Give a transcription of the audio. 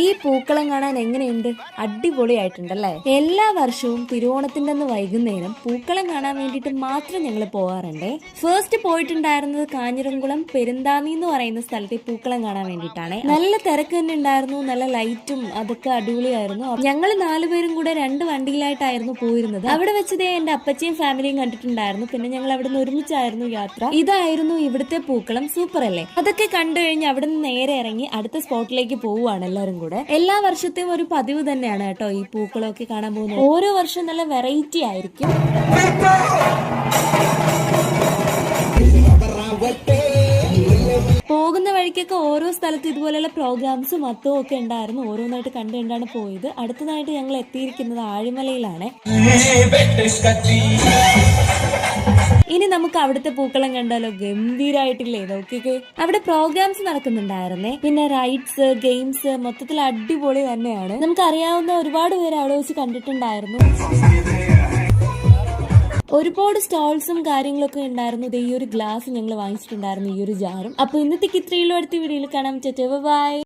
ഈ പൂക്കളം കാണാൻ എങ്ങനെയുണ്ട്? അടിപൊളിയായിട്ടുണ്ടല്ലേ? എല്ലാ വർഷവും തിരുവോണത്തിന്റെ അന്ന് വൈകുന്നേരം പൂക്കളം കാണാൻ വേണ്ടിയിട്ട് മാത്രം ഞങ്ങൾ പോകാറുണ്ടേ. ഫസ്റ്റ് പോയിട്ടുണ്ടായിരുന്നത് കാഞ്ഞിരംകുളം പെരുന്താനി എന്ന് പറയുന്ന സ്ഥലത്തെ പൂക്കളം കാണാൻ വേണ്ടിയിട്ടാണ്. നല്ല തിരക്ക് തന്നെ ഉണ്ടായിരുന്നു, നല്ല ലൈറ്റും അതൊക്കെ അടിപൊളിയായിരുന്നു. ഞങ്ങൾ 4 പേരും കൂടെ 2 വണ്ടിയിലായിട്ടായിരുന്നു പോയിരുന്നത്. അവിടെ വെച്ചതേ എന്റെ അപ്പച്ചയും ഫാമിലിയും കണ്ടിട്ടുണ്ടായിരുന്നു. പിന്നെ ഞങ്ങൾ അവിടെ നിന്ന് ഒരുമിച്ചായിരുന്നു യാത്ര. ഇതായിരുന്നു ഇവിടുത്തെ പൂക്കളം. സൂപ്പർ അല്ലേ? അതൊക്കെ കണ്ടു കഴിഞ്ഞ് അവിടെ നിന്ന് നേരെ ഇറങ്ങി അടുത്ത സ്പോട്ടിലേക്ക് പോവുകയാണ് എല്ലാവരും കൂടെ. എല്ലാ വർഷത്തെയും ഒരു പതിവ് തന്നെയാണ് കേട്ടോ ഈ പൂക്കളമൊക്കെ കാണാൻ പോകുന്നത്. ഓരോ വർഷം നല്ല വെറൈറ്റി ആയിരിക്കും. പോകുന്ന വഴിക്കൊക്കെ ഓരോ സ്ഥലത്ത് ഇതുപോലെയുള്ള പ്രോഗ്രാംസും മൊത്തവും ഒക്കെ ഉണ്ടായിരുന്നു. ഓരോന്നായിട്ട് കണ്ടുകൊണ്ടാണ് പോയത്. അടുത്തതായിട്ട് ഞങ്ങൾ എത്തിയിരിക്കുന്നത് ആഴിമലയിലാണ്. ഇനി നമുക്ക് അവിടുത്തെ പൂക്കളം കണ്ടാലോ? ഗംഭീരായിട്ടില്ലേ? നോക്കിക്കേ, അവിടെ പ്രോഗ്രാംസ് നടക്കുന്നുണ്ടായിരുന്നേ. പിന്നെ റൈഡ്സ്, ഗെയിംസ്, മൊത്തത്തിൽ അടിപൊളി തന്നെയാണ്. നമുക്ക് അറിയാവുന്ന ഒരുപാട് പേര് അവിടെ വെച്ച് കണ്ടിട്ടുണ്ടായിരുന്നു. ഒരുപാട് സ്റ്റോൾസും കാര്യങ്ങളൊക്കെ ഉണ്ടായിരുന്നു. ഈ ഒരു ഗ്ലാസ് ഞങ്ങൾ വാങ്ങിച്ചിട്ടുണ്ടായിരുന്നു, ഈ ഒരു ജാറും. അപ്പൊ ഇന്നത്തേക്ക് ഇത്രയുള്ള അടുത്ത വീഡിയോയിൽ കാണാൻ. ബൈ.